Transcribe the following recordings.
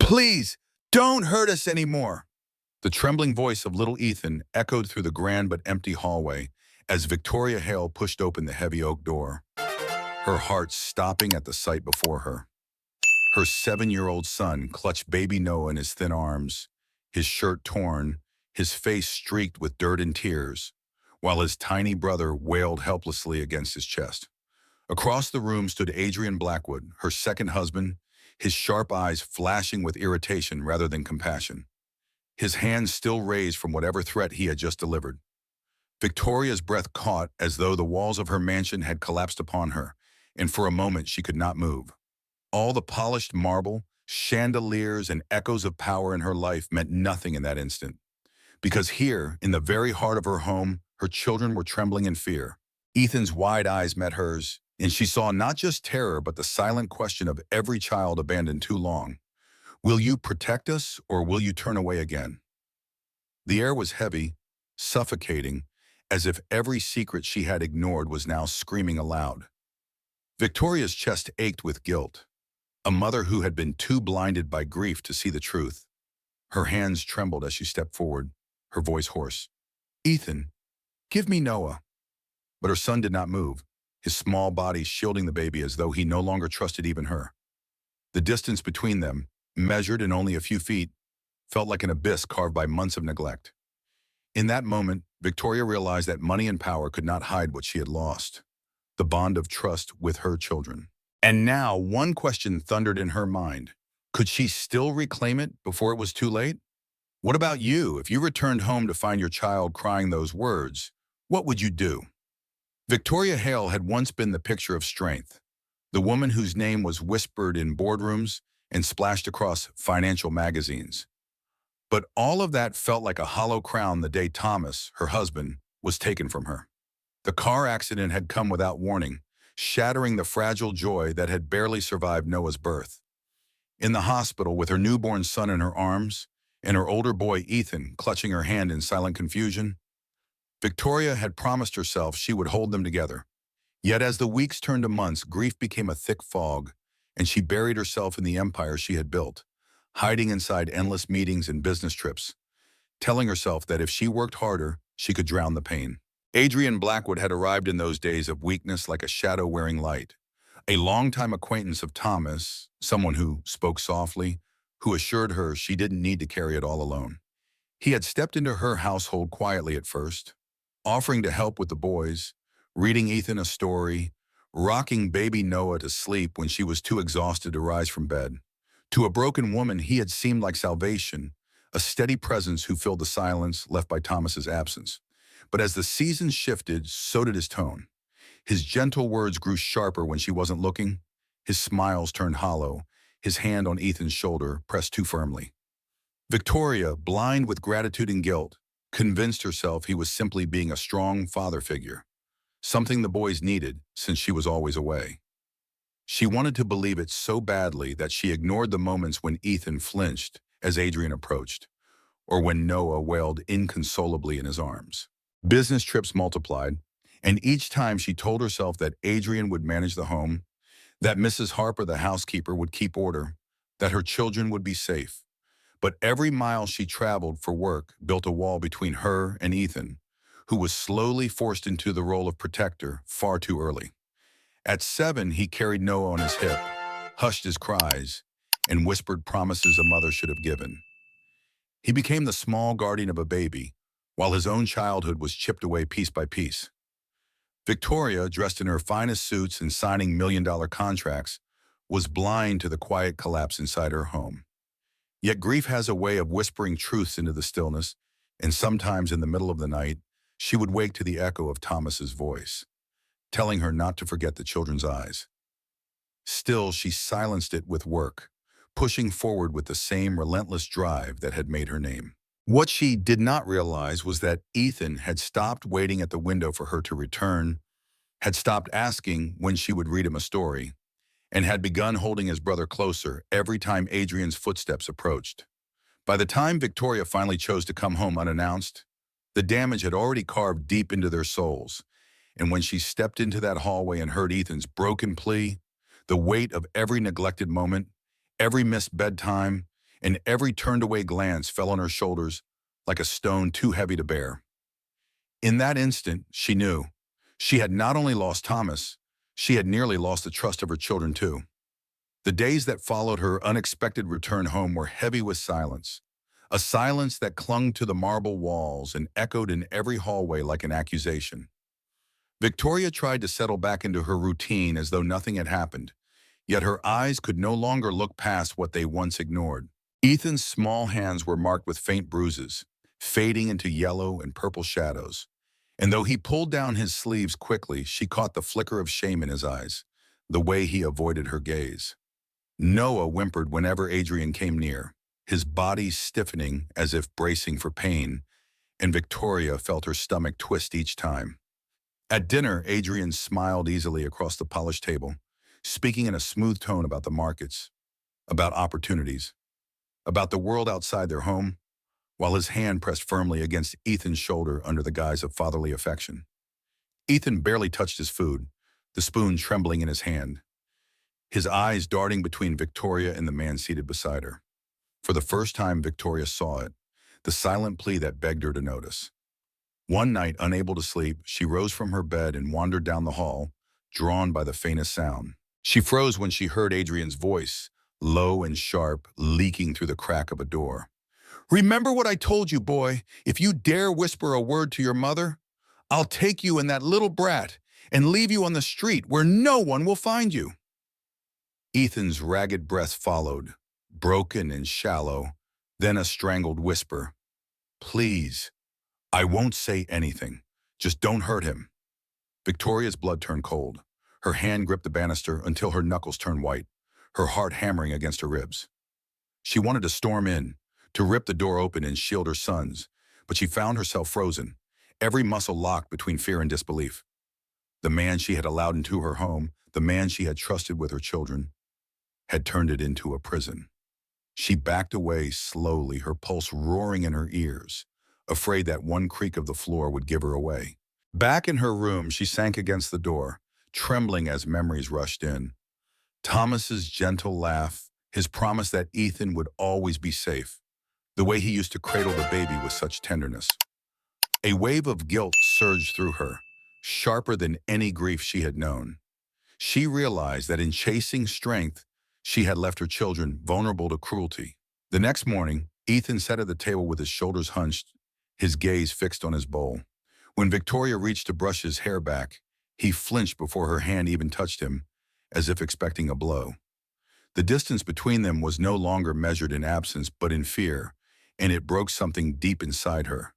Please, don't hurt us anymore. The trembling voice of little Ethan echoed through the grand but empty hallway as Victoria Hale pushed open the heavy oak door, her heart stopping at the sight before her. Her 7-year-old son clutched baby Noah in his thin arms, his shirt torn, his face streaked with dirt and tears, while his tiny brother wailed helplessly against his chest. Across the room stood Adrian Blackwood, her second husband, his sharp eyes flashing with irritation rather than compassion, his hands still raised from whatever threat he had just delivered. Victoria's breath caught as though the walls of her mansion had collapsed upon her, and for a moment she could not move. All the polished marble, chandeliers, and echoes of power in her life meant nothing in that instant. Because here, in the very heart of her home, her children were trembling in fear. Ethan's wide eyes met hers, and she saw not just terror but the silent question of every child abandoned too long. Will you protect us, or will you turn away again? The air was heavy, suffocating, as if every secret she had ignored was now screaming aloud. Victoria's chest ached with guilt, a mother who had been too blinded by grief to see the truth. Her hands trembled as she stepped forward, her voice hoarse. "Ethan, give me Noah." But her son did not move, his small body shielding the baby as though he no longer trusted even her. The distance between them, measured in only a few feet, felt like an abyss carved by months of neglect. In that moment, Victoria realized that money and power could not hide what she had lost, the bond of trust with her children. And now one question thundered in her mind. Could she still reclaim it before it was too late? What about you? If you returned home to find your child crying those words, what would you do? Victoria Hale had once been the picture of strength, the woman whose name was whispered in boardrooms and splashed across financial magazines. But all of that felt like a hollow crown the day Thomas, her husband, was taken from her. The car accident had come without warning, shattering the fragile joy that had barely survived Noah's birth. In the hospital, with her newborn son in her arms and her older boy Ethan clutching her hand in silent confusion, Victoria had promised herself she would hold them together. Yet as the weeks turned to months, grief became a thick fog, and she buried herself in the empire she had built, hiding inside endless meetings and business trips, telling herself that if she worked harder, she could drown the pain. Adrian Blackwood had arrived in those days of weakness like a shadow wearing light, a longtime acquaintance of Thomas, someone who spoke softly, who assured her she didn't need to carry it all alone. He had stepped into her household quietly at first, offering to help with the boys, reading Ethan a story, rocking baby Noah to sleep when she was too exhausted to rise from bed. To a broken woman, he had seemed like salvation, a steady presence who filled the silence left by Thomas's absence. But as the seasons shifted, so did his tone. His gentle words grew sharper when she wasn't looking. His smiles turned hollow, his hand on Ethan's shoulder pressed too firmly. Victoria, blind with gratitude and guilt, convinced herself he was simply being a strong father figure, something the boys needed since she was always away. She wanted to believe it so badly that she ignored the moments when Ethan flinched as Adrian approached, or when Noah wailed inconsolably in his arms. Business trips multiplied, and each time she told herself that Adrian would manage the home, that Mrs. Harper, the housekeeper, would keep order, that her children would be safe. But every mile she traveled for work built a wall between her and Ethan, who was slowly forced into the role of protector far too early. At 7, he carried Noah on his hip, hushed his cries, and whispered promises a mother should have given. He became the small guardian of a baby, while his own childhood was chipped away piece by piece. Victoria, dressed in her finest suits and signing million-dollar contracts, was blind to the quiet collapse inside her home. Yet grief has a way of whispering truths into the stillness, and sometimes in the middle of the night, she would wake to the echo of Thomas's voice, telling her not to forget the children's eyes. Still, she silenced it with work, pushing forward with the same relentless drive that had made her name. What she did not realize was that Ethan had stopped waiting at the window for her to return, had stopped asking when she would read him a story, and had begun holding his brother closer every time Adrian's footsteps approached. By the time Victoria finally chose to come home unannounced, the damage had already carved deep into their souls, and when she stepped into that hallway and heard Ethan's broken plea, the weight of every neglected moment, every missed bedtime, and every turned-away glance fell on her shoulders like a stone too heavy to bear. In that instant, she knew. She had not only lost Thomas, she had nearly lost the trust of her children too. The days that followed her unexpected return home were heavy with silence, a silence that clung to the marble walls and echoed in every hallway like an accusation. Victoria tried to settle back into her routine as though nothing had happened, yet her eyes could no longer look past what they once ignored. Ethan's small hands were marked with faint bruises, fading into yellow and purple shadows. And though he pulled down his sleeves quickly, she caught the flicker of shame in his eyes, the way he avoided her gaze. Noah whimpered whenever Adrian came near, his body stiffening as if bracing for pain, and Victoria felt her stomach twist each time. At dinner, Adrian smiled easily across the polished table, speaking in a smooth tone about the markets, about opportunities, about the world outside their home, while his hand pressed firmly against Ethan's shoulder under the guise of fatherly affection. Ethan barely touched his food, the spoon trembling in his hand, his eyes darting between Victoria and the man seated beside her. For the first time, Victoria saw it, the silent plea that begged her to notice. One night, unable to sleep, she rose from her bed and wandered down the hall, drawn by the faintest sound. She froze when she heard Adrian's voice, low and sharp, leaking through the crack of a door. "Remember what I told you, boy. If you dare whisper a word to your mother, I'll take you and that little brat and leave you on the street where no one will find you." Ethan's ragged breath followed, broken and shallow, then a strangled whisper. "Please, I won't say anything. Just don't hurt him." Victoria's blood turned cold. Her hand gripped the banister until her knuckles turned white, her heart hammering against her ribs. She wanted to storm in, to rip the door open and shield her sons, but she found herself frozen, every muscle locked between fear and disbelief. The man she had allowed into her home, the man she had trusted with her children, had turned it into a prison. She backed away slowly, her pulse roaring in her ears, afraid that one creak of the floor would give her away. Back in her room, she sank against the door, trembling as memories rushed in. Thomas's gentle laugh, his promise that Ethan would always be safe, the way he used to cradle the baby with such tenderness. A wave of guilt surged through her, sharper than any grief she had known. She realized that in chasing strength, she had left her children vulnerable to cruelty. The next morning, Ethan sat at the table with his shoulders hunched, his gaze fixed on his bowl. When Victoria reached to brush his hair back, he flinched before her hand even touched him, as if expecting a blow. The distance between them was no longer measured in absence but in fear, and it broke something deep inside her.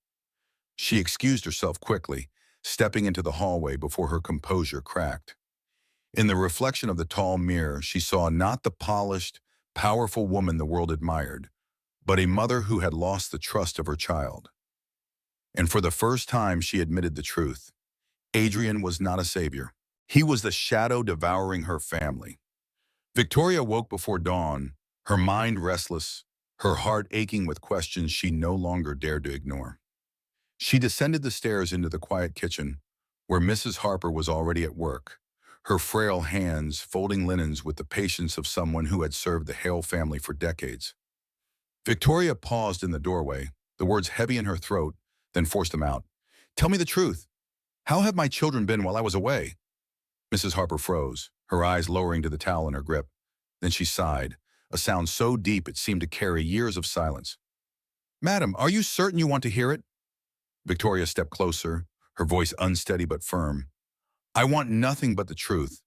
She excused herself quickly, stepping into the hallway before her composure cracked. In the reflection of the tall mirror, she saw not the polished, powerful woman the world admired, but a mother who had lost the trust of her child. And for the first time, she admitted the truth. Adrian was not a savior. He was the shadow devouring her family. Victoria woke before dawn, her mind restless, her heart aching with questions she no longer dared to ignore. She descended the stairs into the quiet kitchen, where Mrs. Harper was already at work, her frail hands folding linens with the patience of someone who had served the Hale family for decades. Victoria paused in the doorway, the words heavy in her throat, then forced them out. "Tell me the truth. How have my children been while I was away?" Mrs. Harper froze, her eyes lowering to the towel in her grip. Then she sighed, a sound so deep it seemed to carry years of silence. "Madam, are you certain you want to hear it?" Victoria stepped closer, her voice unsteady but firm. "I want nothing but the truth."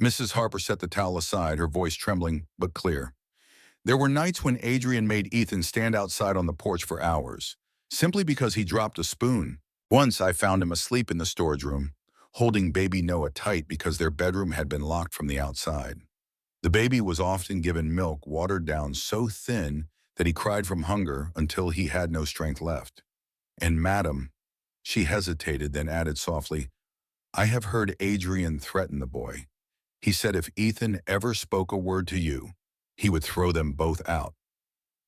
Mrs. Harper set the towel aside, her voice trembling but clear. "There were nights when Adrian made Ethan stand outside on the porch for hours, simply because he dropped a spoon. Once I found him asleep in the storage room, holding baby Noah tight because their bedroom had been locked from the outside. The baby was often given milk watered down so thin that he cried from hunger until he had no strength left. And madam," she hesitated, then added softly, "I have heard Adrian threaten the boy. He said if Ethan ever spoke a word to you, he would throw them both out."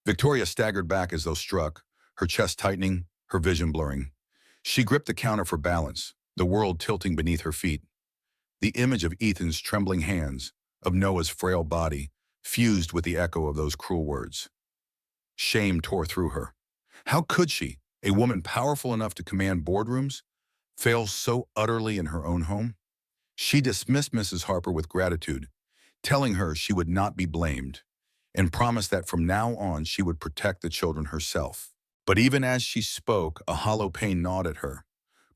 Victoria staggered back as though struck, her chest tightening, her vision blurring. She gripped the counter for balance, the world tilting beneath her feet. The image of Ethan's trembling hands, of Noah's frail body, fused with the echo of those cruel words. Shame tore through her. How could she, a woman powerful enough to command boardrooms, fail so utterly in her own home? She dismissed Mrs. Harper with gratitude, telling her she would not be blamed, and promised that from now on she would protect the children herself. But even as she spoke, a hollow pain gnawed at her,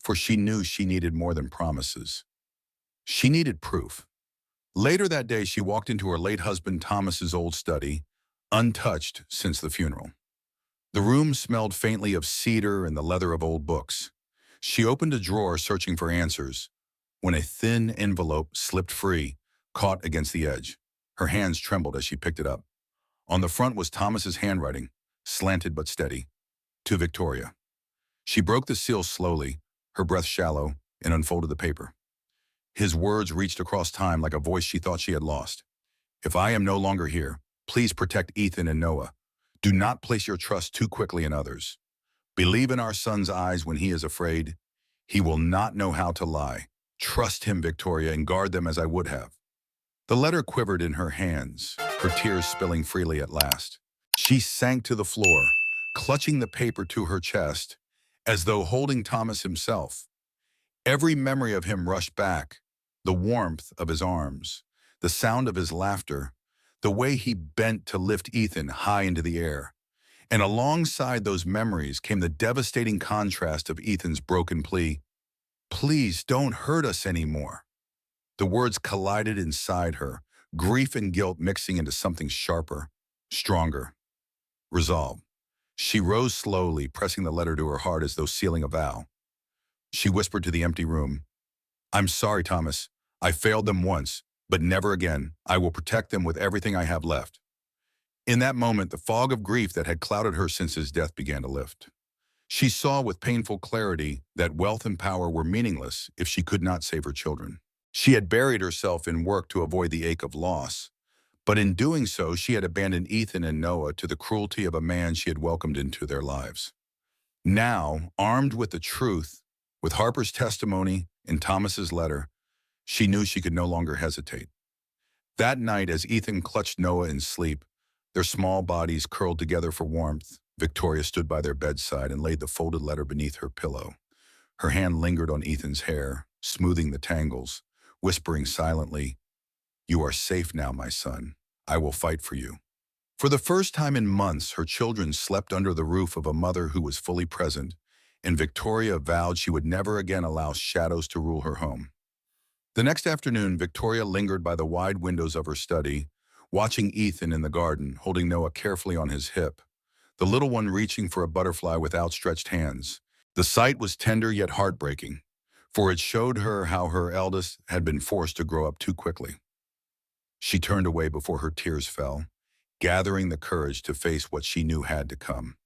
for she knew she needed more than promises. She needed proof. Later that day, she walked into her late husband Thomas's old study, untouched since the funeral. The room smelled faintly of cedar and the leather of old books. She opened a drawer searching for answers, when a thin envelope slipped free, caught against the edge. Her hands trembled as she picked it up. On the front was Thomas's handwriting, slanted but steady. To Victoria. She broke the seal slowly, her breath shallow, and unfolded the paper. His words reached across time like a voice she thought she had lost. If I am no longer here, please protect Ethan and Noah. Do not place your trust too quickly in others. Believe in our son's eyes when he is afraid. He will not know how to lie. Trust him, Victoria, and guard them as I would have. The letter quivered in her hands, her tears spilling freely at last. She sank to the floor, clutching the paper to her chest, as though holding Thomas himself. Every memory of him rushed back, the warmth of his arms, the sound of his laughter, the way he bent to lift Ethan high into the air. And alongside those memories came the devastating contrast of Ethan's broken plea. Please don't hurt us anymore. The words collided inside her, grief and guilt mixing into something sharper, stronger. Resolve. She rose slowly, pressing the letter to her heart as though sealing a vow. She whispered to the empty room, I'm sorry, Thomas. I failed them once, but never again. I will protect them with everything I have left. In that moment, the fog of grief that had clouded her since his death began to lift. She saw with painful clarity that wealth and power were meaningless if she could not save her children. She had buried herself in work to avoid the ache of loss, but in doing so, she had abandoned Ethan and Noah to the cruelty of a man she had welcomed into their lives. Now, armed with the truth, with Harper's testimony and Thomas's letter, she knew she could no longer hesitate. That night, as Ethan clutched Noah in sleep, their small bodies curled together for warmth, Victoria stood by their bedside and laid the folded letter beneath her pillow. Her hand lingered on Ethan's hair, smoothing the tangles, whispering silently, You are safe now, my son. I will fight for you. For the first time in months, her children slept under the roof of a mother who was fully present, and Victoria vowed she would never again allow shadows to rule her home. The next afternoon, Victoria lingered by the wide windows of her study, watching Ethan in the garden, holding Noah carefully on his hip, the little one reaching for a butterfly with outstretched hands. The sight was tender yet heartbreaking, for it showed her how her eldest had been forced to grow up too quickly. She turned away before her tears fell, gathering the courage to face what she knew had to come.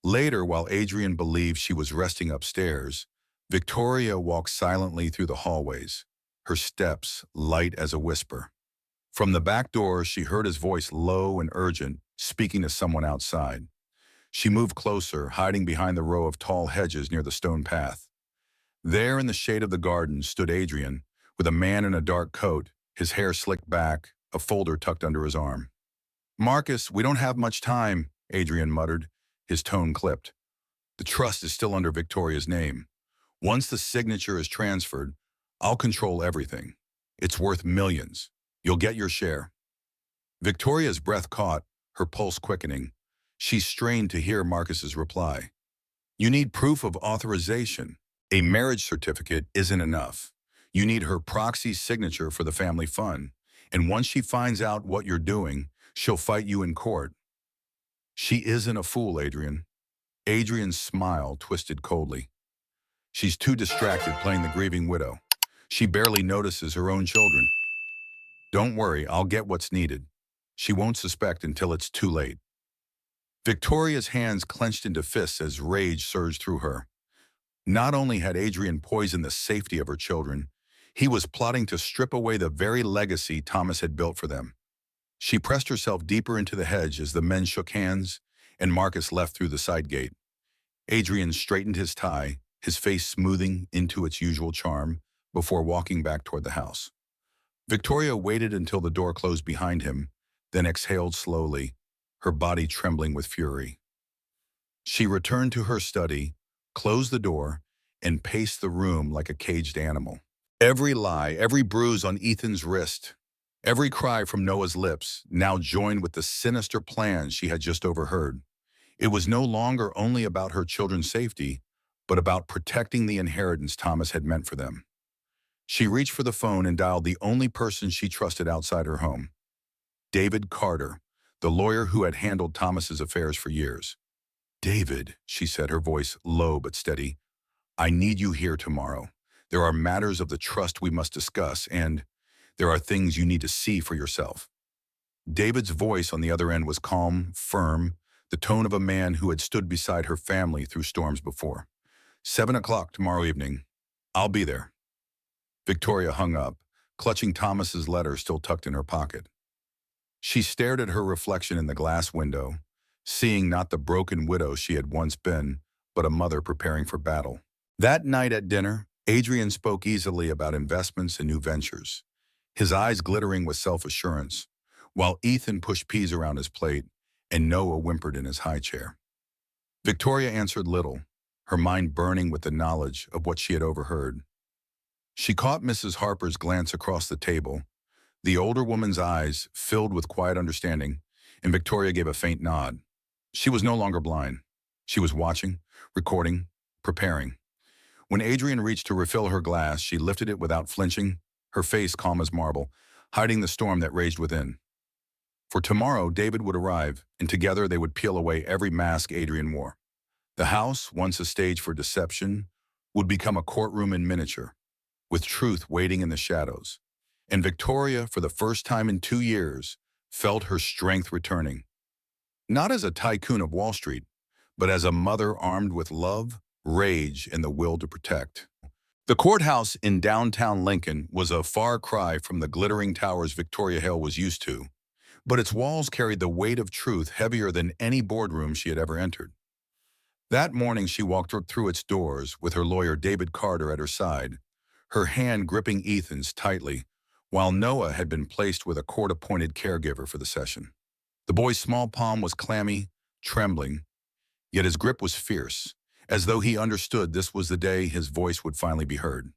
Later, while Adrian believed she was resting upstairs, Victoria walked silently through the hallways, her steps light as a whisper. From the back door, she heard his voice low and urgent, speaking to someone outside. She moved closer, hiding behind the row of tall hedges near the stone path. There in the shade of the garden stood Adrian, with a man in a dark coat, his hair slicked back, a folder tucked under his arm. Marcus, we don't have much time, Adrian muttered, his tone clipped. The trust is still under Victoria's name. Once the signature is transferred, I'll control everything. It's worth millions. You'll get your share. Victoria's breath caught, her pulse quickening. She strained to hear Marcus's reply. You need proof of authorization. A marriage certificate isn't enough. You need her proxy signature for the family fund. And once she finds out what you're doing, she'll fight you in court. She isn't a fool, Adrian. Adrian's smile twisted coldly. She's too distracted playing the grieving widow. She barely notices her own children. Don't worry, I'll get what's needed. She won't suspect until it's too late. Victoria's hands clenched into fists as rage surged through her. Not only had Adrian poisoned the safety of her children, he was plotting to strip away the very legacy Thomas had built for them. She pressed herself deeper into the hedge as the men shook hands and Marcus left through the side gate. Adrian straightened his tie, his face smoothing into its usual charm, before walking back toward the house. Victoria waited until the door closed behind him, then exhaled slowly, her body trembling with fury. She returned to her study, closed the door, and paced the room like a caged animal. Every lie, every bruise on Ethan's wrist, every cry from Noah's lips now joined with the sinister plans she had just overheard. It was no longer only about her children's safety, but about protecting the inheritance Thomas had meant for them. She reached for the phone and dialed the only person she trusted outside her home, David Carter, the lawyer who had handled Thomas's affairs for years. "David," she said, her voice low but steady, "I need you here tomorrow. There are matters of the trust we must discuss, and there are things you need to see for yourself." David's voice on the other end was calm, firm, the tone of a man who had stood beside her family through storms before. "7 o'clock tomorrow evening. I'll be there." Victoria hung up, clutching Thomas's letter still tucked in her pocket. She stared at her reflection in the glass window, seeing not the broken widow she had once been, but a mother preparing for battle. That night at dinner, Adrian spoke easily about investments and new ventures, his eyes glittering with self-assurance, while Ethan pushed peas around his plate and Noah whimpered in his high chair. Victoria answered little, her mind burning with the knowledge of what she had overheard. She caught Mrs. Harper's glance across the table, the older woman's eyes filled with quiet understanding, and Victoria gave a faint nod. She was no longer blind. She was watching, recording, preparing. When Adrian reached to refill her glass, she lifted it without flinching, her face calm as marble, hiding the storm that raged within. For tomorrow, David would arrive, and together they would peel away every mask Adrian wore. The house, once a stage for deception, would become a courtroom in miniature, with truth waiting in the shadows. And Victoria, for the first time in 2 years, felt her strength returning. Not as a tycoon of Wall Street, but as a mother armed with love, rage, and the will to protect. The courthouse in downtown Lincoln was a far cry from the glittering towers Victoria Hale was used to, but its walls carried the weight of truth heavier than any boardroom she had ever entered. That morning she walked through its doors with her lawyer David Carter at her side, her hand gripping Ethan's tightly, while Noah had been placed with a court-appointed caregiver for the session. The boy's small palm was clammy, trembling, yet his grip was fierce, as though he understood this was the day his voice would finally be heard.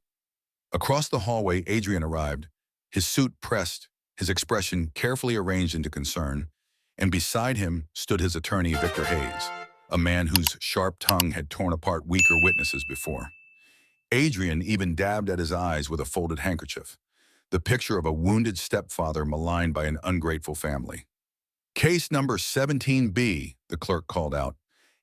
Across the hallway, Adrian arrived, his suit pressed, his expression carefully arranged into concern, and beside him stood his attorney, Victor Hayes, a man whose sharp tongue had torn apart weaker witnesses before. Adrian even dabbed at his eyes with a folded handkerchief, the picture of a wounded stepfather maligned by an ungrateful family. "Case number 17B, the clerk called out.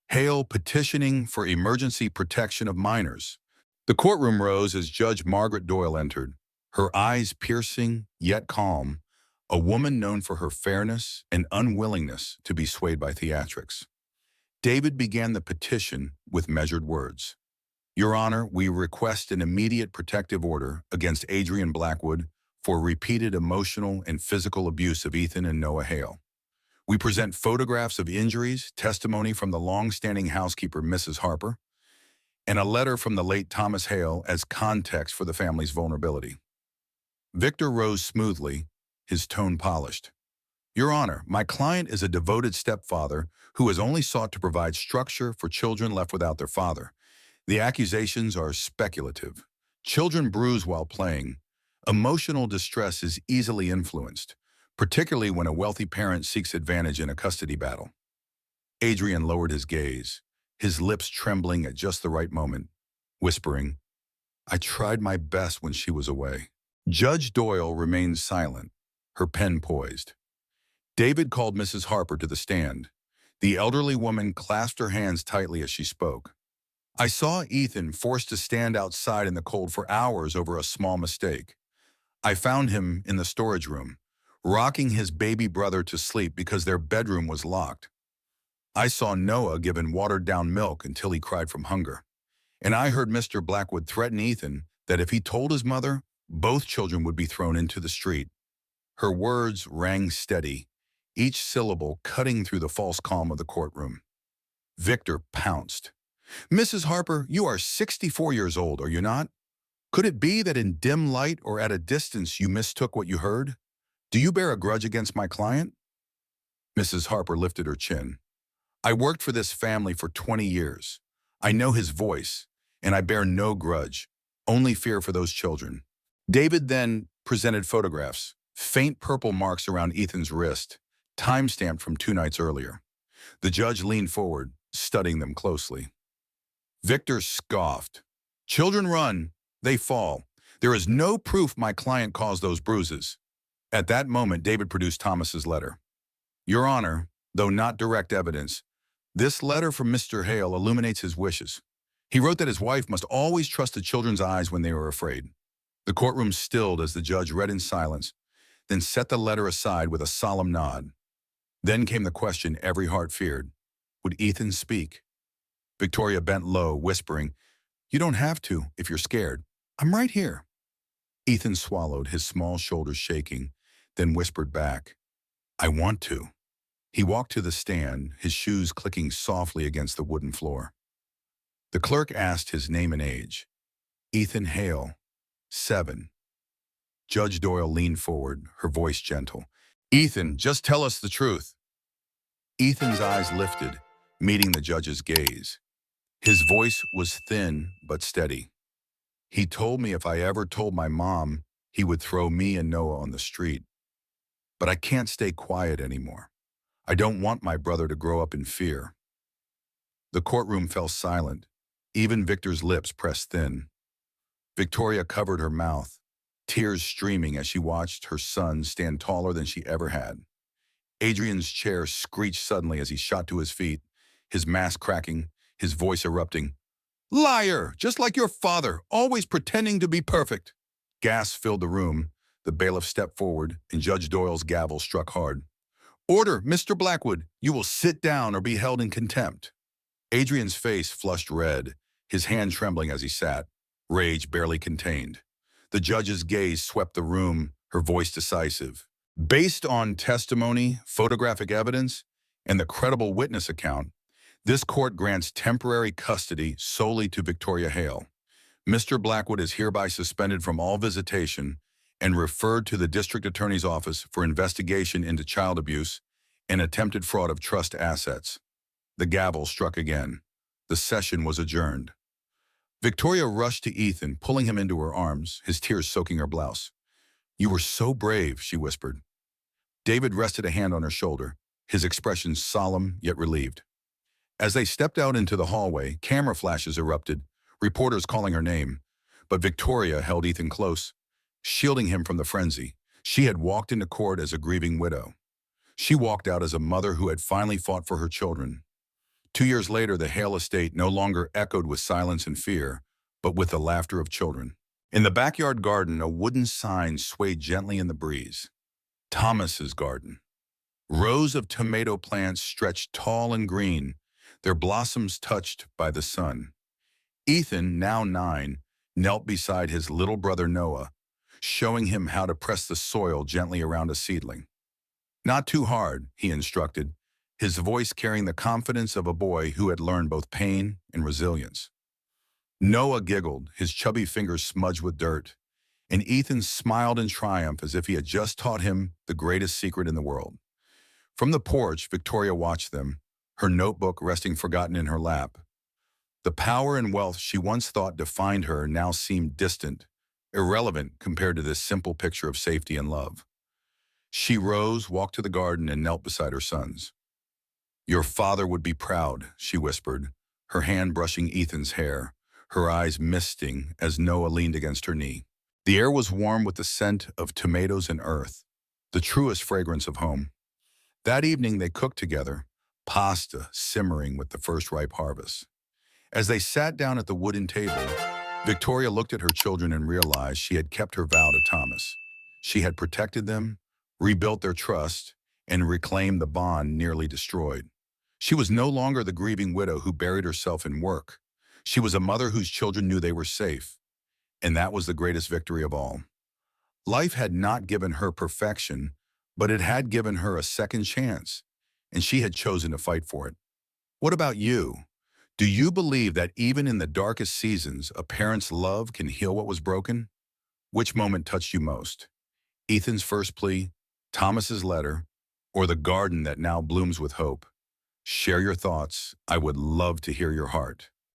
"Hale petitioning for emergency protection of minors." The courtroom rose as Judge Margaret Doyle entered, her eyes piercing yet calm, a woman known for her fairness and unwillingness to be swayed by theatrics. David began the petition with measured words. "Your Honor, we request an immediate protective order against Adrian Blackwood for repeated emotional and physical abuse of Ethan and Noah Hale. We present photographs of injuries, testimony from the long-standing housekeeper, Mrs. Harper, and a letter from the late Thomas Hale as context for the family's vulnerability." Victor rose smoothly, his tone polished. "Your Honor, my client is a devoted stepfather who has only sought to provide structure for children left without their father. The accusations are speculative. Children bruise while playing. Emotional distress is easily influenced, particularly when a wealthy parent seeks advantage in a custody battle." Adrian lowered his gaze, his lips trembling at just the right moment, whispering, "I tried my best when she was away." Judge Doyle remained silent, her pen poised. David called Mrs. Harper to the stand. The elderly woman clasped her hands tightly as she spoke. "I saw Ethan forced to stand outside in the cold for hours over a small mistake. I found him in the storage room, rocking his baby brother to sleep because their bedroom was locked. I saw Noah given watered-down milk until he cried from hunger. And I heard Mr. Blackwood threaten Ethan that if he told his mother, both children would be thrown into the street." Her words rang steady, each syllable cutting through the false calm of the courtroom. Victor pounced. "Mrs. Harper, you are 64 years old, are you not? Could it be that in dim light or at a distance you mistook what you heard? Do you bear a grudge against my client?" Mrs. Harper lifted her chin. I worked for this family for 20 years. I know his voice, and I bear no grudge, only fear for those children. David then presented photographs, faint purple marks around Ethan's wrist, time-stamped from 2 nights earlier. The judge leaned forward, studying them closely. Victor scoffed. Children run, they fall. There is no proof my client caused those bruises. At that moment, David produced Thomas's letter. Your Honor, though not direct evidence, this letter from Mr. Hale illuminates his wishes. He wrote that his wife must always trust the children's eyes when they were afraid. The courtroom stilled as the judge read in silence, then set the letter aside with a solemn nod. Then came the question every heart feared. Would Ethan speak? Victoria bent low, whispering, You don't have to if you're scared. I'm right here. Ethan swallowed, his small shoulders shaking, then whispered back, I want to. He walked to the stand, his shoes clicking softly against the wooden floor. The clerk asked his name and age. Ethan Hale, 7. Judge Doyle leaned forward, her voice gentle. Ethan, just tell us the truth. Ethan's eyes lifted, meeting the judge's gaze. His voice was thin but steady. He told me if I ever told my mom, he would throw me and Noah on the street. But I can't stay quiet anymore. I don't want my brother to grow up in fear. The courtroom fell silent. Even Victor's lips pressed thin. Victoria covered her mouth, tears streaming as she watched her son stand taller than she ever had. Adrian's chair screeched suddenly as he shot to his feet, his mask cracking, his voice erupting. Liar! Just like your father, always pretending to be perfect. Gasps filled the room. The bailiff stepped forward, and Judge Doyle's gavel struck hard. Order, Mr. Blackwood. You will sit down or be held in contempt. Adrian's face flushed red, his hand trembling as he sat, rage barely contained. The judge's gaze swept the room, her voice decisive. Based on testimony, photographic evidence, and the credible witness account, this court grants temporary custody solely to Victoria Hale. Mr. Blackwood is hereby suspended from all visitation and referred to the district attorney's office for investigation into child abuse and attempted fraud of trust assets. The gavel struck again. The session was adjourned. Victoria rushed to Ethan, pulling him into her arms, his tears soaking her blouse. You were so brave, she whispered. David rested a hand on her shoulder, his expression solemn yet relieved. As they stepped out into the hallway, camera flashes erupted, reporters calling her name. But Victoria held Ethan close, shielding him from the frenzy. She had walked into court as a grieving widow. She walked out as a mother who had finally fought for her children. 2 years later, the Hale estate no longer echoed with silence and fear, but with the laughter of children. In the backyard garden, a wooden sign swayed gently in the breeze. Thomas's garden. Rows of tomato plants stretched tall and green, their blossoms touched by the sun. Ethan, now 9, knelt beside his little brother Noah, showing him how to press the soil gently around a seedling. Not too hard, he instructed, his voice carrying the confidence of a boy who had learned both pain and resilience. Noah giggled, his chubby fingers smudged with dirt, and Ethan smiled in triumph as if he had just taught him the greatest secret in the world. From the porch, Victoria watched them, her notebook resting forgotten in her lap. The power and wealth she once thought defined her now seemed distant, irrelevant compared to this simple picture of safety and love. She rose, walked to the garden, and knelt beside her sons. Your father would be proud, she whispered, her hand brushing Ethan's hair, her eyes misting as Noah leaned against her knee. The air was warm with the scent of tomatoes and earth, the truest fragrance of home. That evening they cooked together, pasta simmering with the first ripe harvest. As they sat down at the wooden table, Victoria looked at her children and realized she had kept her vow to Thomas. She had protected them, rebuilt their trust, and reclaimed the bond nearly destroyed. She was no longer the grieving widow who buried herself in work. She was a mother whose children knew they were safe, and that was the greatest victory of all. Life had not given her perfection, but it had given her a second chance, and she had chosen to fight for it. What about you? Do you believe that even in the darkest seasons, a parent's love can heal what was broken? Which moment touched you most? Ethan's first plea, Thomas's letter, or the garden that now blooms with hope? Share your thoughts. I would love to hear your heart.